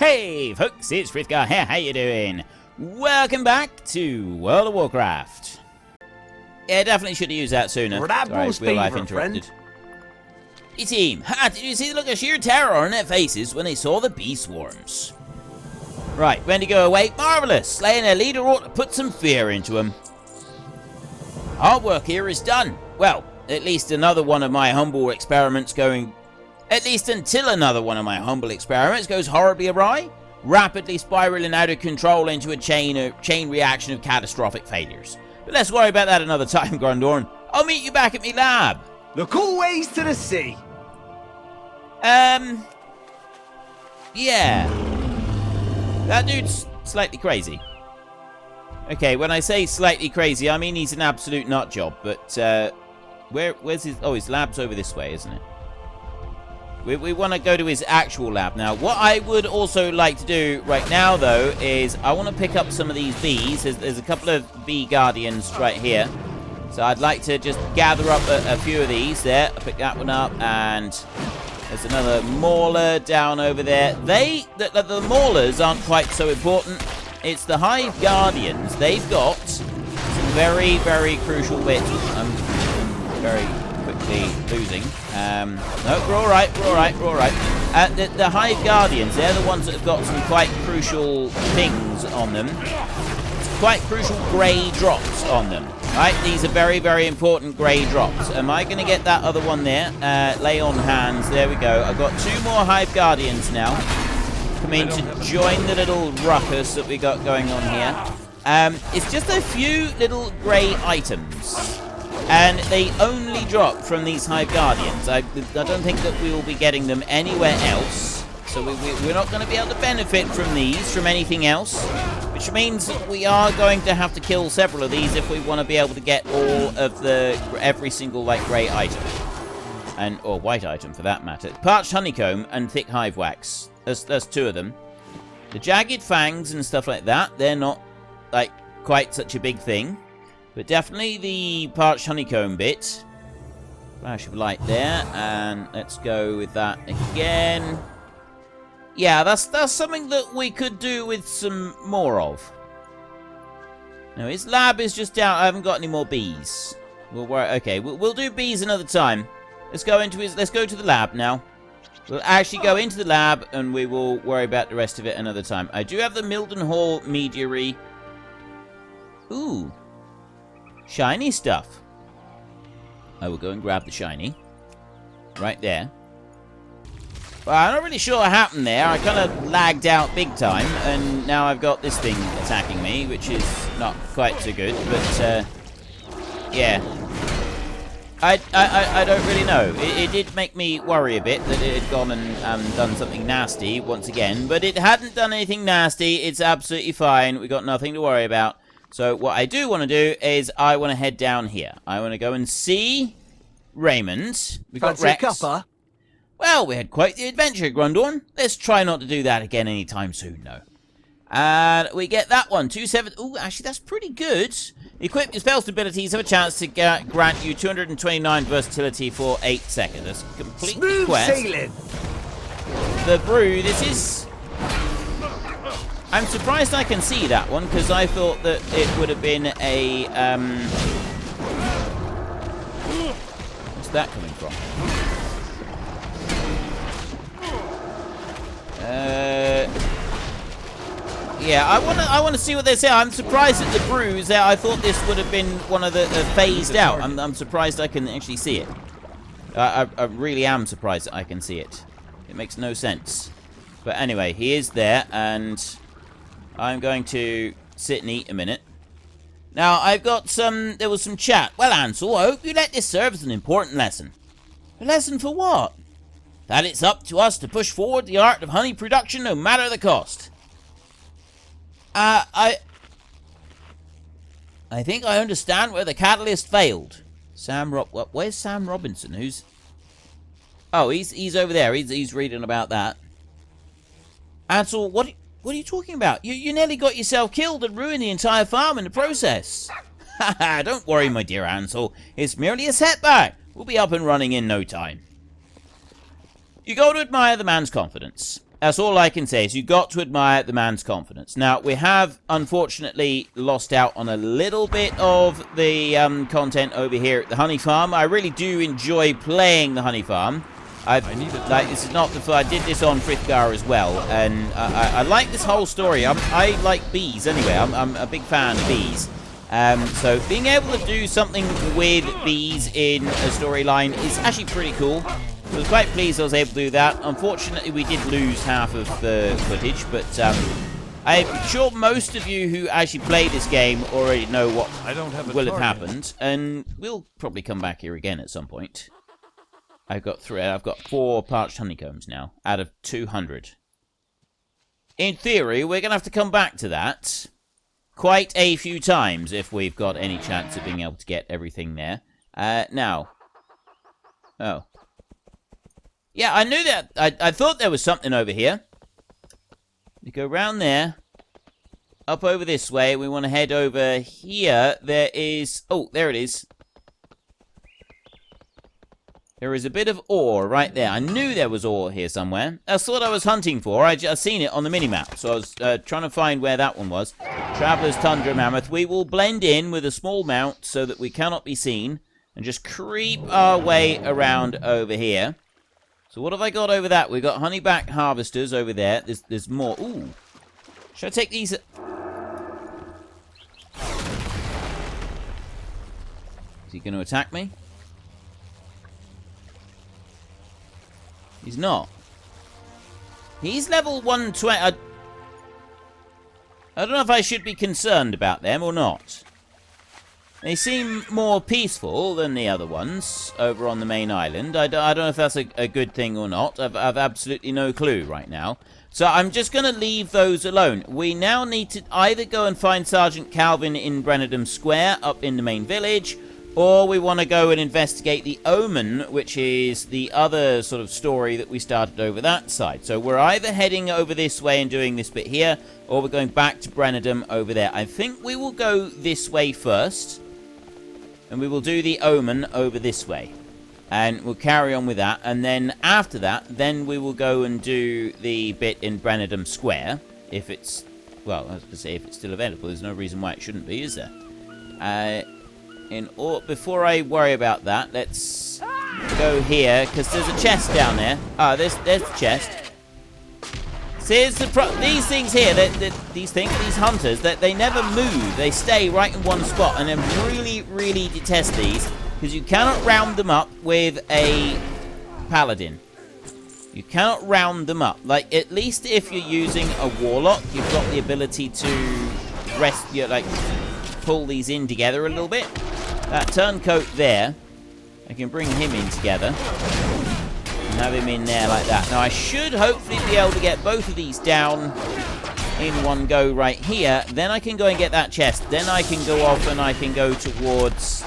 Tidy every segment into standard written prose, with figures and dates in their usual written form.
Hey folks, it's Frith Guardians here, how you doing? Welcome back to World of Warcraft. Yeah, definitely should have used that sooner. Sorry, real life interrupted. Hey team, did you see the look of sheer terror on their faces when they saw the bee swarms? Right, when to go away? Marvellous! Slaying their leader ought to put some fear into them. Our work here is done. Well, at least another one of my humble experiments going... At least until another one of my humble experiments goes horribly awry, rapidly spiraling out of control into a chain reaction of catastrophic failures. But let's worry about that another time, Grundorn. I'll meet you back at me lab. Look always to the sea. Yeah. That dude's slightly crazy. Okay, when I say slightly crazy, I mean he's an absolute nutjob, but, where's his... Oh, his lab's over this way, isn't it? We want to go to his actual lab now. What I would also like to do right now, though, is I want to pick up some of these bees. There's a couple of bee guardians right here. So I'd like to just gather up a few of these there. I'll pick that one up, and there's another mauler down over there. The maulers aren't quite so important. It's the hive guardians. They've got some very, very crucial bits. I'm very quickly losing. No, we're alright, we're alright, we're alright. The hive guardians, they're the ones that have got some quite crucial things on them. Quite crucial grey drops on them. Right, these are very, very important grey drops. Am I going to get that other one there? Lay on hands. There we go. I've got two more hive guardians now. Come in to join the little ruckus that we got going on here. It's just a few little grey items. And they only drop from these hive guardians. I don't think that we will be getting them anywhere else. So we're not going to be able to benefit from these, from anything else. Which means we are going to have to kill several of these if we want to be able to get all of every single, like, grey item. Or white item, for that matter. Parched honeycomb and thick hive wax. There's two of them. The jagged fangs and stuff like that, they're not, like, quite such a big thing. But definitely the parched honeycomb bit. Flash of light there. And let's go with that again. Yeah, that's something that we could do with some more of. Now, his lab is just down. I haven't got any more bees. Okay, we'll do bees another time. Let's go to the lab now. We'll actually go into the lab, and we will worry about the rest of it another time. I do have the Mildenhall Meteory. Ooh. Shiny stuff. I will go and grab the shiny. Right there. Well, I'm not really sure what happened there. I kind of lagged out big time, and now I've got this thing attacking me, which is not quite so good, but, yeah. I don't really know. It did make me worry a bit that it had gone and done something nasty once again, but it hadn't done anything nasty. It's absolutely fine. We've got nothing to worry about. So what I do want to do is I want to head down here. I want to go and see Raymond. We've got Rex. Cuppa? Well, we had quite the adventure, Grundorn. Let's try not to do that again anytime soon, though. And we get that one. 27. Ooh, actually, that's pretty good. Equip your spell abilities have a chance to grant you 229 versatility for 8 seconds. That's completely Smooth quest. sailing. The brew, this is... I'm surprised I can see that one, because I thought that it would have been a, Where's that coming from? Yeah, I want to see what they say. I'm surprised at the brews. I thought this would have been one of the phased out. I'm surprised I can actually see it. I really am surprised that I can see it. It makes no sense. But anyway, he is there, and I'm going to sit and eat a minute. Now, there was some chat. Well, Ansel, I hope you let this serve as an important lesson. A lesson for what? That it's up to us to push forward the art of honey production no matter the cost. I think I understand where the catalyst failed. Where's Sam Robinson? Who's... Oh, he's over there. He's reading about that. Ansel, what are you talking about? You nearly got yourself killed and ruined the entire farm in the process. Haha, don't worry, my dear Ansel. It's merely a setback. We'll be up and running in no time. You go to admire the man's confidence. That's all I can say, is you got to admire the man's confidence. Now, we have, unfortunately, lost out on a little bit of the content over here at the honey farm. I really do enjoy playing the honey farm. This is not the I did this on Frith Guardians as well, and I like this whole story. I like bees anyway. I'm a big fan of bees. So being able to do something with bees in a storyline is actually pretty cool. I was quite pleased I was able to do that. Unfortunately, we did lose half of the footage, but I'm sure most of you who actually play this game already know what will have happened, and we'll probably come back here again at some point. I've got 4 parched honeycombs now, out of 200. In theory, we're going to have to come back to that quite a few times if we've got any chance of being able to get everything there. Now. Oh. Yeah, I knew that. I thought there was something over here. You go round there. Up over this way. We want to head over here. There is... Oh, there it is. There is a bit of ore right there. I knew there was ore here somewhere. That's what I was hunting for. I just seen it on the minimap. So I was trying to find where that one was. Traveler's Tundra Mammoth. We will blend in with a small mount so that we cannot be seen. And just creep our way around over here. So what have I got over that? We've got honeyback harvesters over there. There's more. Ooh. Should I take these? Is he going to attack me? He's not. He's level 120. I don't know if I should be concerned about them or not. They seem more peaceful than the other ones over on the main island. I don't know if that's a good thing or not. I've absolutely no clue right now. So I'm just going to leave those alone. We now need to either go and find Sergeant Calvin in Brenadum Square up in the main village, or we want to go and investigate the Omen, which is the other sort of story that we started over that side. So we're either heading over this way and doing this bit here, or we're going back to Brenadum over there. I think we will go this way first, and we will do the Omen over this way. And we'll carry on with that. And then after that, then we will go and do the bit in Brenadum Square. If it's, well, I was going to say if it's still available. There's no reason why it shouldn't be, is there? Before I worry about that, let's go here, because there's a chest down there. Ah, there's the chest. See, these things here, these hunters, they never move. They stay right in one spot, and I really, really detest these, because you cannot round them up with a paladin. You cannot round them up. Like, at least if you're using a warlock, you've got the ability to pull these in together a little bit. That turncoat there, I can bring him in together and have him in there like that. Now I should hopefully be able to get both of these down in one go right here. Then I can go and get that chest. Then I can go off and I can go towards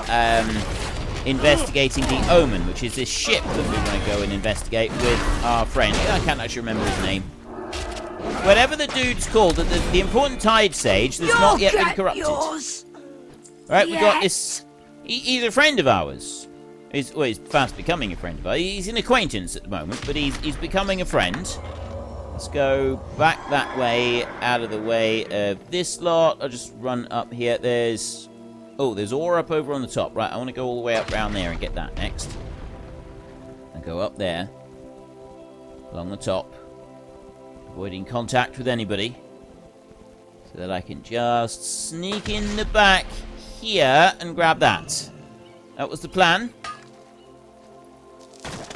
investigating the Omen, which is this ship that we want to go and investigate with our friend. I can't actually remember his name. Whatever the dude's called, the important Tide Sage that's not yet been corrupted. Alright, we got this. He's a friend of ours. He's fast becoming a friend of ours. He's an acquaintance at the moment, but he's becoming a friend. Let's go back that way, out of the way of this lot. I'll just run up here. There's ore up over on the top. Right, I want to go all the way up around there and get that next. And go up there. Along the top. Avoiding contact with anybody. So that I can just sneak in the back here and grab that. That was the plan.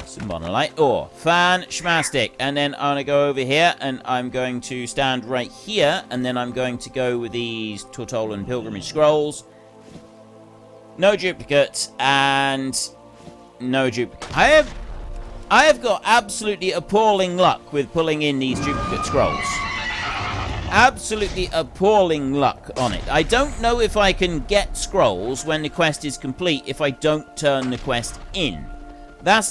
Some monolite ore. Fan-schmastic. And then I'm going to go over here and I'm going to stand right here and then I'm going to go with these Tortolan Pilgrimage Scrolls. No duplicate and no duplicate. I have got absolutely appalling luck with pulling in these duplicate scrolls. Absolutely appalling luck on it. I don't know if I can get scrolls when the quest is complete if I don't turn the quest in. That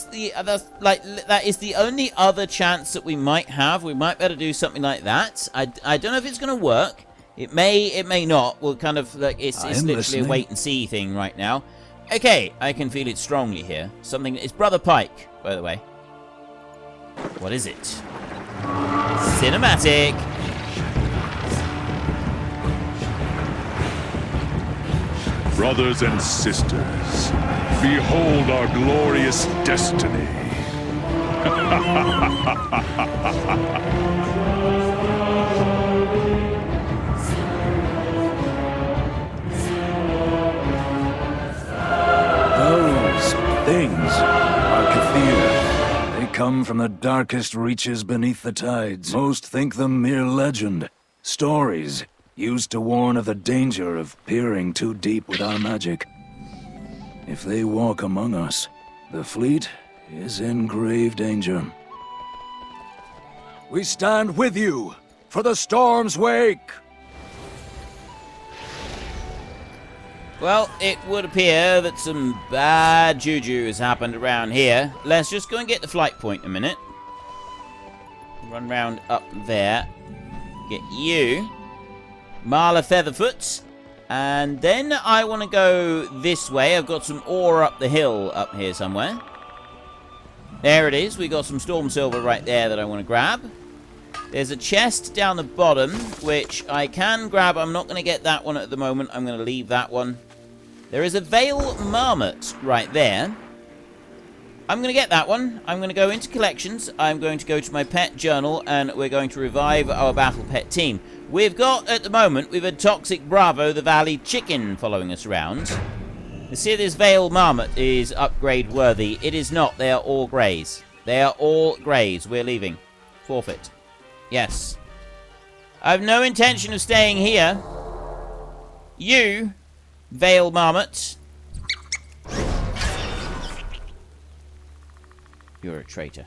is the only other chance that we might have. We might better do something like that. I don't know if it's going to work. It may not. We'll kind of it's literally a wait and see thing right now. Okay, I can feel it strongly here. It's Brother Pike, by the way. What is it? Cinematic. Brothers and sisters, behold our glorious destiny. Those things are Kathir. They come from the darkest reaches beneath the tides. Most think them mere legend. Stories used to warn of the danger of peering too deep with our magic. If they walk among us, the fleet is in grave danger. We stand with you for the storm's wake! Well, it would appear that some bad juju has happened around here. Let's just go and get the flight point a minute. Run round up there. Get you. Marla Featherfoot. And then I want to go this way. I've got some ore up the hill up here somewhere. There it is. We got some storm silver right there that I want to grab. There's a chest down the bottom, which I can grab. I'm not going to get that one at the moment. I'm going to leave that one. There is a Veil Marmot right there. I'm going to get that one. I'm going to go into collections. I'm going to go to my pet journal, and we're going to revive our battle pet team. We've got, at the moment, we've a Toxic Bravo, the Valley Chicken, following us around. You see, this Veil Marmot is upgrade worthy. It is not. They are all greys. They are all greys. We're leaving. Forfeit. Yes. I have no intention of staying here. You, Veil Marmot. You're a traitor.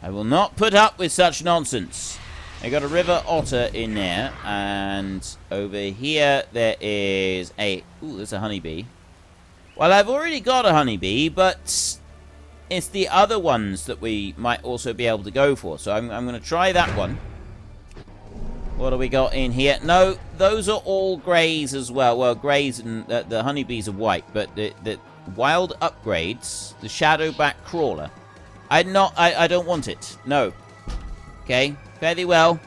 I will not put up with such nonsense. I got a river otter in there, and over here there is a... Ooh, there's a honeybee. Well, I've already got a honeybee, but it's the other ones that we might also be able to go for. So I'm going to try that one. What do we got in here? No, those are all greys as well. Well, greys and the honeybees are white, but the wild upgrades, the Shadowback Crawler, I don't want it. No. Okay, fairly well.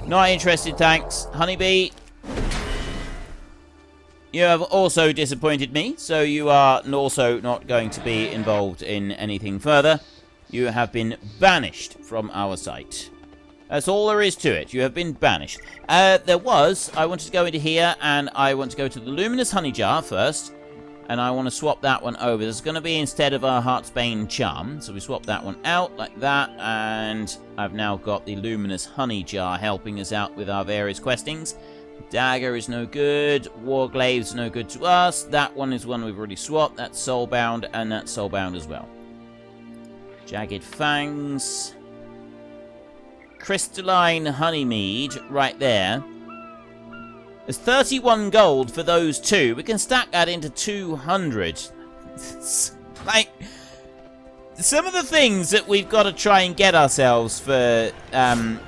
Not interested, thanks. Honeybee, you have also disappointed me, so you are also not going to be involved in anything further. You have been banished from our site. That's all there is to it. You have been banished. I wanted to go into here, and I want to go to the Luminous Honey Jar first. And I want to swap that one over. This is going to be instead of our Heartsbane Charm. So we swap that one out like that. And I've now got the Luminous Honey Jar helping us out with our various questings. Dagger is no good. Warglaive is no good to us. That one is one we've already swapped. That's Soulbound, and that's Soulbound as well. Jagged Fangs. Crystalline Honeymead right there. There's 31 gold for those two. We can stack that into 200. Like, some of the things that we've got to try and get ourselves for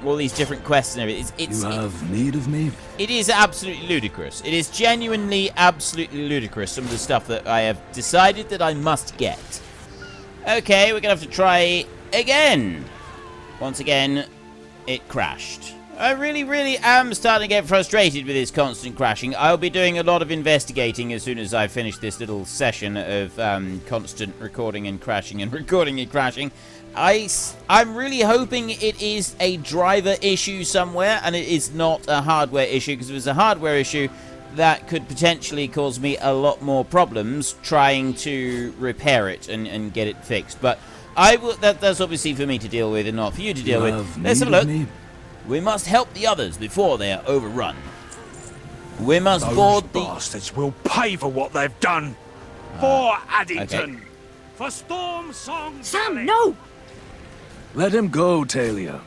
all these different quests and everything. You have need of me? It is absolutely ludicrous. It is genuinely absolutely ludicrous, some of the stuff that I have decided that I must get. Okay, we're going to have to try again. Once again, it crashed. I really, really am starting to get frustrated with this constant crashing. I'll be doing a lot of investigating as soon as I finish this little session of constant recording and crashing and recording and crashing. I'm really hoping it is a driver issue somewhere and it is not a hardware issue, because if it's a hardware issue, that could potentially cause me a lot more problems trying to repair it and get it fixed. But that's obviously for me to deal with and not for you to deal with. Let's have a look. We must help the others before they are overrun. We must board the... bastards will pay for what they've done. For Addington. Okay. For Storm Song Sam, Valley. no! Let him go, Talia.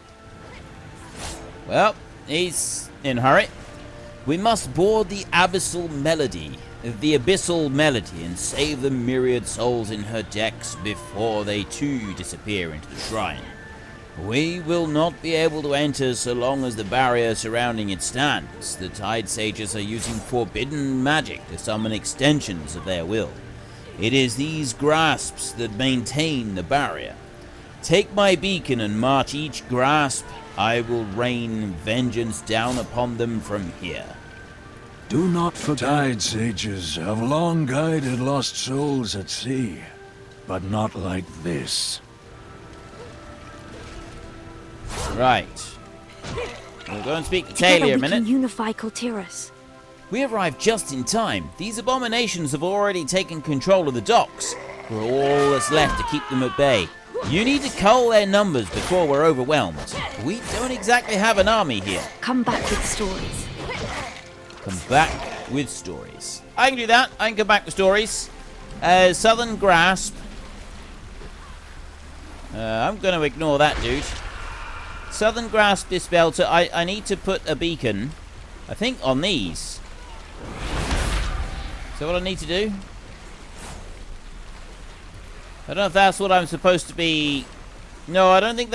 Well, he's in a hurry. We must board the Abyssal Melody, and save the myriad souls in her decks before they too disappear into the shrine. We will not be able to enter so long as the barrier surrounding it stands. The Tide Sages are using forbidden magic to summon extensions of their will. It is these grasps that maintain the barrier. Take my beacon and march each grasp. I will rain vengeance down upon them from here. Do not forget. Tide sages have long guided lost souls at sea, but not like this. Right. We'll go and speak to Together Talia a we minute. can unify Terenas. We arrived just in time. These abominations have already taken control of the docks. We're all that's left to keep them at bay. You need to cull their numbers before we're overwhelmed. We don't exactly have an army here. Come back with stories. Come back with stories. I can do that. I can come back with stories. Southern Grasp. I'm going to ignore that, dude. Southern Grasp dispelled. So I need to put a beacon, I think, on these. Is that what I need to do? I don't know if that's what I'm supposed to be. No, I don't think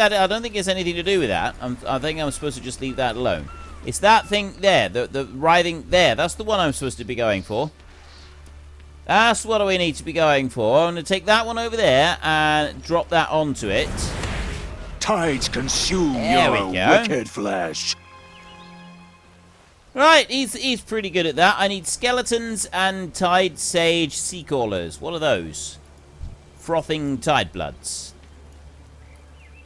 it's anything to do with that. I think I'm supposed to just leave that alone. It's that thing there, the writhing there. That's the one I'm supposed to be going for. That's what we need to be going for. I'm going to take that one over there and drop that onto it. Tides consume There your we go. wicked flesh. Right, he's pretty good at that. I need skeletons and tide sage sea callers. What are those? Frothing tide bloods.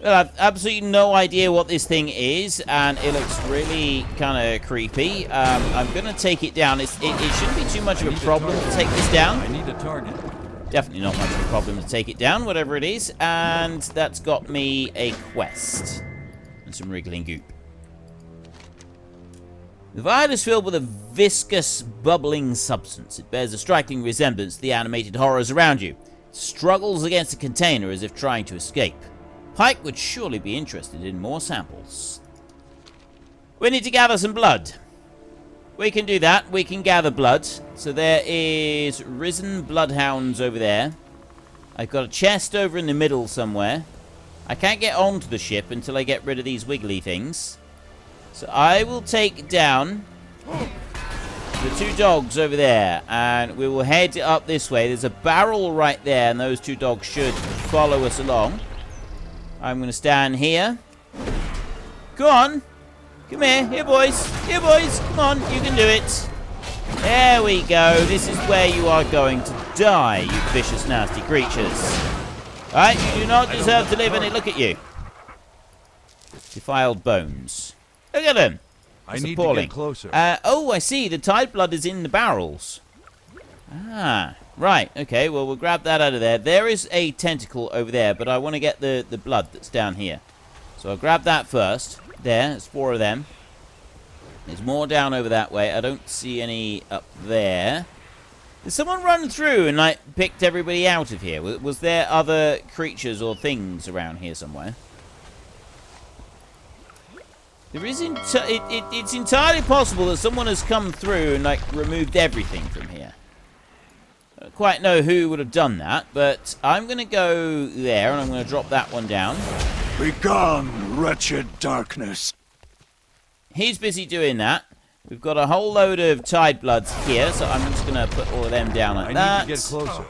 Well, I've absolutely no idea what this thing is, and it looks really kind of creepy. I'm going to take it down. It shouldn't be too much of a problem to take this down. I need a target. Definitely not much of a problem to take it down, whatever it is. And that's got me a quest. And some wriggling goop. The vial is filled with a viscous, bubbling substance. It bears a striking resemblance to the animated horrors around you. It struggles against the container as if trying to escape. Pike would surely be interested in more samples. We need to gather some blood. We can do that. We can gather blood. So there is risen bloodhounds over there. I've got a chest over in the middle somewhere. I can't get onto the ship until I get rid of these wiggly things. So I will take down the two dogs over there, and we will head up this way. There's a barrel right there, and those two dogs should follow us along. I'm going to stand here. Go on. Come here. Here, boys. Here, boys. Come on. You can do it. There we go. This is where you are going to die, you vicious, nasty creatures. Alright, you do not deserve to live in it. Look at you. Defiled bones. Look at them. I That's need appalling. to get closer. Oh, I see. The tide blood is in the barrels. Ah, right. Okay, well, we'll grab that out of there. There is a tentacle over there, but I want to get the blood that's down here. So I'll grab that first. There, there's 4 of them. There's more down over that way. I don't see any up there. Did someone run through and, like, picked everybody out of here? Was there other creatures or things around here somewhere? There is it's entirely possible that someone has come through and, like, removed everything from here. I don't quite know who would have done that, but I'm going to go there and I'm going to drop that one down. Begone, wretched darkness. He's busy doing that. We've got a whole load of tide bloods here, so I'm just going to put all of them down like I that. need to get closer.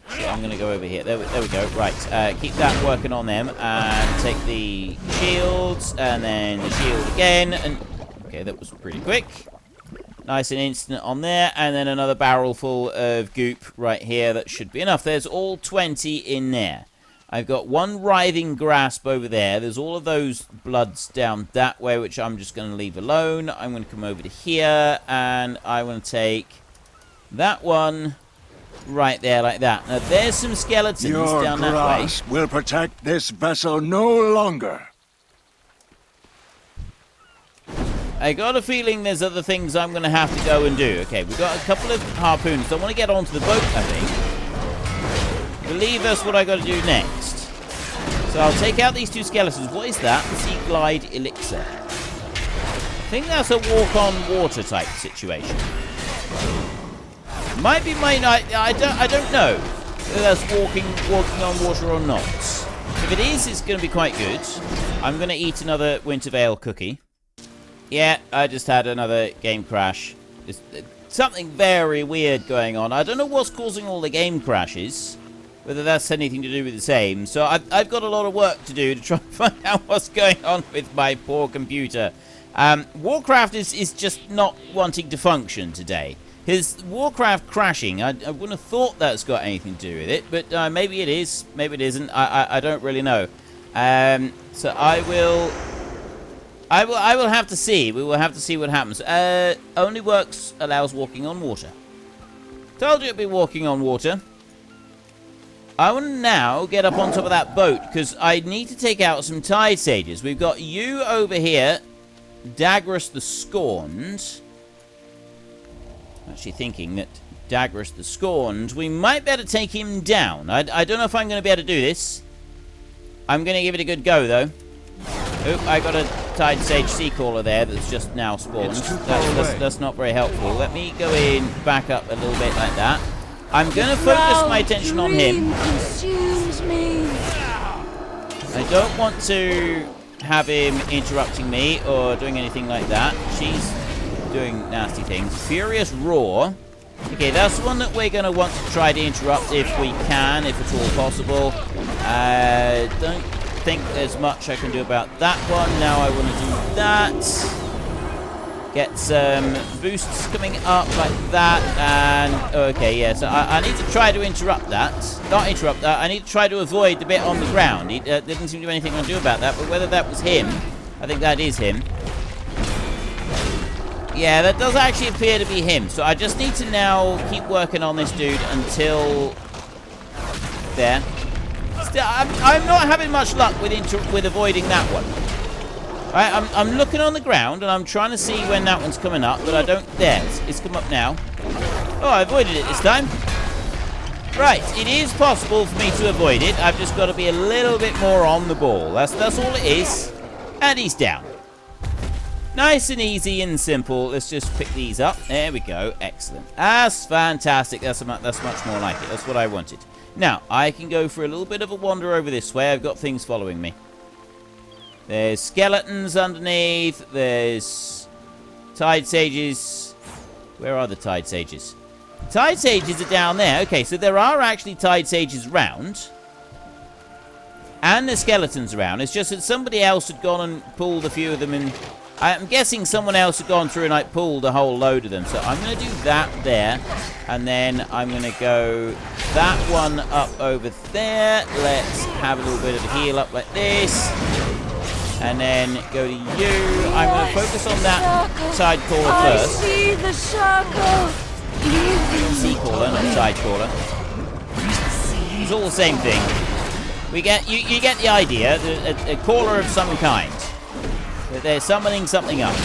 So I'm going to go over here. There we go. Right. Keep that working on them. And take the shields. And then the shield again. And okay, that was pretty quick. Nice and instant on there. And then another barrel full of goop right here. That should be enough. There's all 20 in there. I've got one writhing grasp over there. There's all of those bloods down that way, which I'm just going to leave alone. I'm going to come over to here. And I want to take that one right there like that. Now, there's some skeletons Your down that way. grasp will protect this vessel no longer. I got a feeling there's other things I'm going to have to go and do. Okay, we've got a couple of harpoons. I want to get onto the boat, I think. I believe that's what I got to do next. So I'll take out these 2 skeletons. What is that? The Sea Glide Elixir. I think that's a walk-on-water type situation. Might be, might not. I don't know whether that's walking on water or not. If it is, it's going to be quite good. I'm going to eat another Wintervale cookie. Yeah, I just had another game crash. It's something very weird going on. I don't know what's causing all the game crashes. whether that's anything to do with the same. So I've got a lot of work to do to try and find out what's going on with my poor computer. Warcraft is just not wanting to function today. His Warcraft crashing, I wouldn't have thought that's got anything to do with it, but maybe it is, maybe it isn't. I don't really know. So I will have to see. We will have to see what happens. Only works allows walking on water. Told you it'd be walking on water. I want to now get up on top of that boat because I need to take out some Tide Sages. We've got you over here, Daggerus the Scorned. Actually thinking that Daggerus the Scorned, we might better take him down. I don't know if I'm going to be able to do this. I'm going to give it a good go, though. Oh, I got a Tide Sage Seacaller there that's just now spawned. That's not very helpful. Let me go in, back up a little bit like that. I'm going to focus my attention on him. I don't want to have him interrupting me or doing anything like that. She's doing nasty things. Furious Roar. Okay, that's one that we're going to want to try to interrupt if we can, if at all possible. Don't think there's much I can do about that one. Now I want to do that. Get some boosts coming up like that. And, okay, yeah, so I need to try to interrupt that. Not interrupt that. I need to try to avoid the bit on the ground. He didn't seem to have anything I can do about that, but whether that was him, I think that is him. Yeah, that does actually appear to be him. So I just need to now keep working on this dude until there. Still, I'm not having much luck with avoiding that one. Right, I'm looking on the ground and I'm trying to see when that one's coming up, but I don't. There, it's come up now. Oh, I avoided it this time. Right, it is possible for me to avoid it. I've just got to be a little bit more on the ball. That's all it is. And he's down. Nice and easy and simple. Let's just pick these up. There we go. Excellent. That's fantastic. That's much more like it. That's what I wanted. Now, I can go for a little bit of a wander over this way. I've got things following me. There's skeletons underneath. There's Tide Sages. Where are the Tide Sages? Tide Sages are down there. Okay, so there are actually Tide Sages around. And there's skeletons around. It's just that somebody else had gone and pulled a few of them in. I'm guessing someone else had gone through and like pulled a whole load of them. So I'm going to do that there. And then I'm going to go that one up over there. Let's have a little bit of a heal up like this. And then go to you. I'm going to focus on that side caller first. I see the circle. Sea caller, not side caller. It's all the same thing. We get you get the idea. A caller of some kind. They're summoning something up.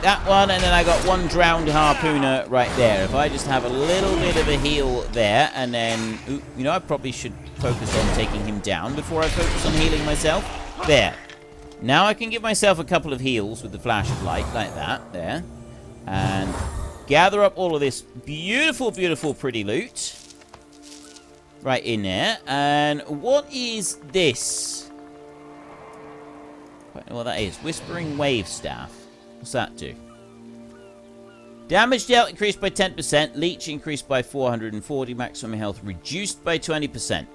That one, and then I got one drowned harpooner right there. If I just have a little bit of a heal there, and then, ooh, you know, I probably should focus on taking him down before I focus on healing myself. There. Now I can give myself a couple of heals with the flash of light, like that, there. And gather up all of this beautiful, beautiful, pretty loot. Right in there. And what is this? I don't know what that is. Whispering Wave Staff. What's that do? Damage dealt increased by 10%. Leech increased by 440. Maximum health reduced by 20%.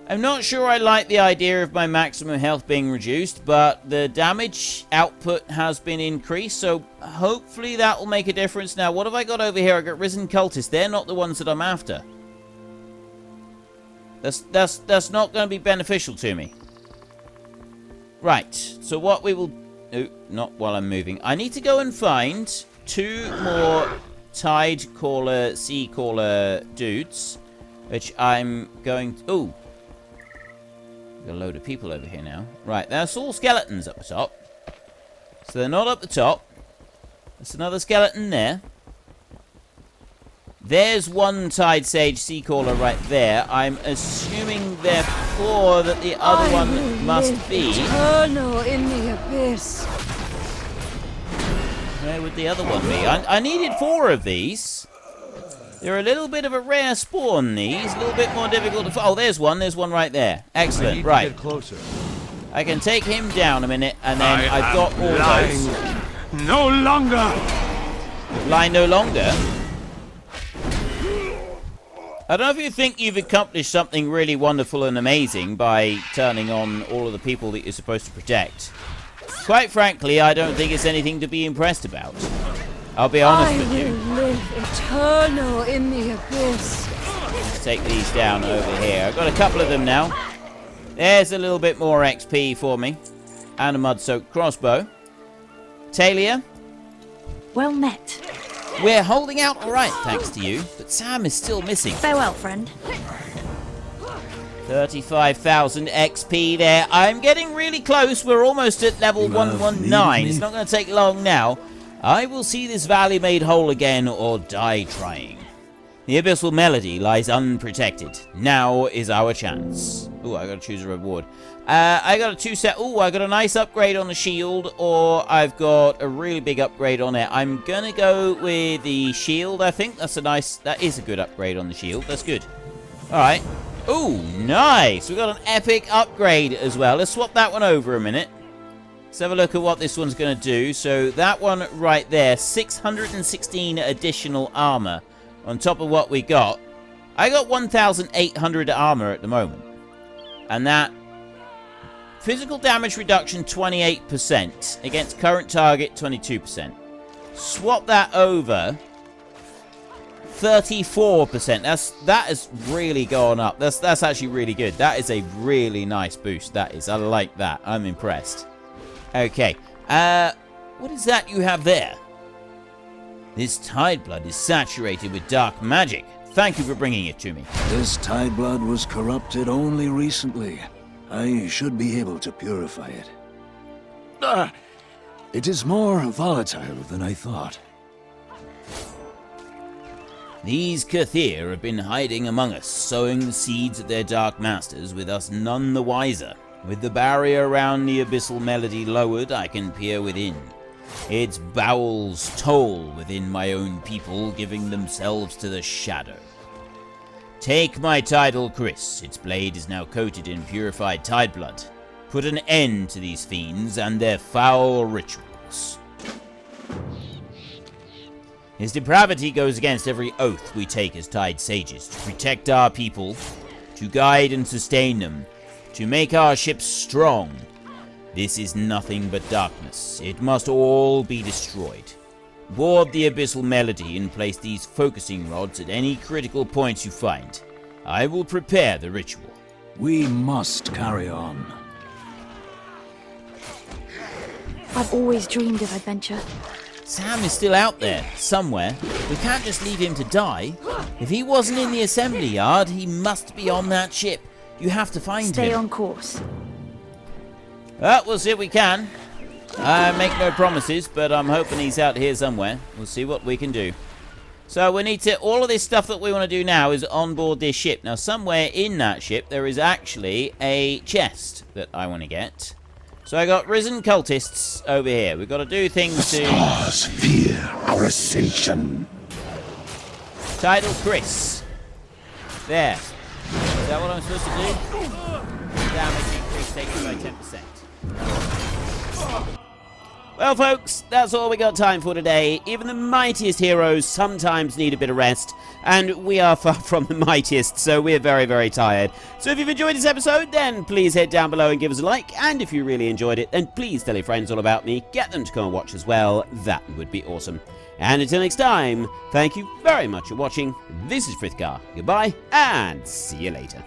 I'm not sure I like the idea of my maximum health being reduced, but the damage output has been increased, so hopefully that will make a difference. Now, what have I got over here? I got Risen Cultists. They're not the ones that I'm after. That's not going to be beneficial to me. Right, so what we will... Oh, not while I'm moving. I need to go and find 2 more Tide Caller, Sea Caller dudes, which I'm going to... Oh, got a load of people over here now. Right, that's all skeletons up the top. So they're not up the top. There's another skeleton there. There's one Tide Sage Sea Caller right there. I'm assuming, therefore, that the other one must be... Eternal in the abyss. Where would the other one be? I needed 4 of these. They're a little bit of a rare spawn, these. A little bit more difficult to... Oh, there's one. There's one right there. Excellent. Right. Get closer. I can take him down a minute, and then I've got all those. No longer. Lie no longer. I don't know if you think you've accomplished something really wonderful and amazing by turning on all of the people that you're supposed to protect. Quite frankly, I don't think it's anything to be impressed about. I'll be honest with you. I will live eternal in the abyss. Let's take these down over here. I've got a couple of them now. There's a little bit more XP for me. And a mud-soaked crossbow. Talia? Well met. We're holding out all right, thanks to you. But Sam is still missing. Farewell, friend. 35,000 XP there. I'm getting really close. We're almost at level 119. It's not going to take long now. I will see this valley made whole again or die trying. The Abyssal Melody lies unprotected. Now is our chance. Ooh, I gotta choose a reward. I got a 2-set. Ooh, I got a nice upgrade on the shield, or I've got a really big upgrade on it. I'm gonna go with the shield, I think. That is a good upgrade on the shield. That's good. Alright. Ooh, nice. We got an epic upgrade as well. Let's swap that one over a minute. Let's have a look at what this one's gonna do. So that one right there, 616 additional armor. On top of what we got. I got 1,800 armor at the moment. And that physical damage reduction 28%. Against current target 22%. Swap that over. 34%. That has really gone up. That's actually really good. That is a really nice boost. That is. I like that. I'm impressed. Okay. What is that you have there? This tide blood is saturated with dark magic. Thank you for bringing it to me. This tide blood was corrupted only recently. I should be able to purify it. It is more volatile than I thought. These Kathir have been hiding among us, sowing the seeds of their dark masters, with us none the wiser. With the barrier around the Abyssal Melody lowered, I can peer within. Its bowels toll within my own people, giving themselves to the shadow. Take my tidal Chris. Its blade is now coated in purified tide blood. Put an end to these fiends and their foul rituals. His depravity goes against every oath we take as Tide Sages, to protect our people, to guide and sustain them, to make our ships strong. This is nothing but darkness. It must all be destroyed. Ward the Abyssal Melody and place these focusing rods at any critical points you find. I will prepare the ritual. We must carry on. I've always dreamed of adventure. Sam is still out there, somewhere. We can't just leave him to die. If he wasn't in the assembly yard, he must be on that ship. You have to find him. Stay on course. Well, we'll see if we can. I make no promises, but I'm hoping he's out here somewhere. We'll see what we can do. So we need to... all of this stuff that we want to do now is on board this ship. Now, somewhere in that ship, there is actually a chest that I want to get. So I got risen cultists over here. We've got to do things to... Stars fear our ascension. Tidal Chris. There. Is that what I'm supposed to do? Damage increase taken by 10%. Well, folks, that's all we got time for today. Even the mightiest heroes sometimes need a bit of rest, and we are far from the mightiest, so we're very, very tired. So if you've enjoyed this episode, then please head down below and give us a like, and if you really enjoyed it, then please tell your friends all about me. Get them to come and watch as well. That would be awesome. And until next time, thank you very much for watching. This is Frith Guardians. Goodbye, and see you later.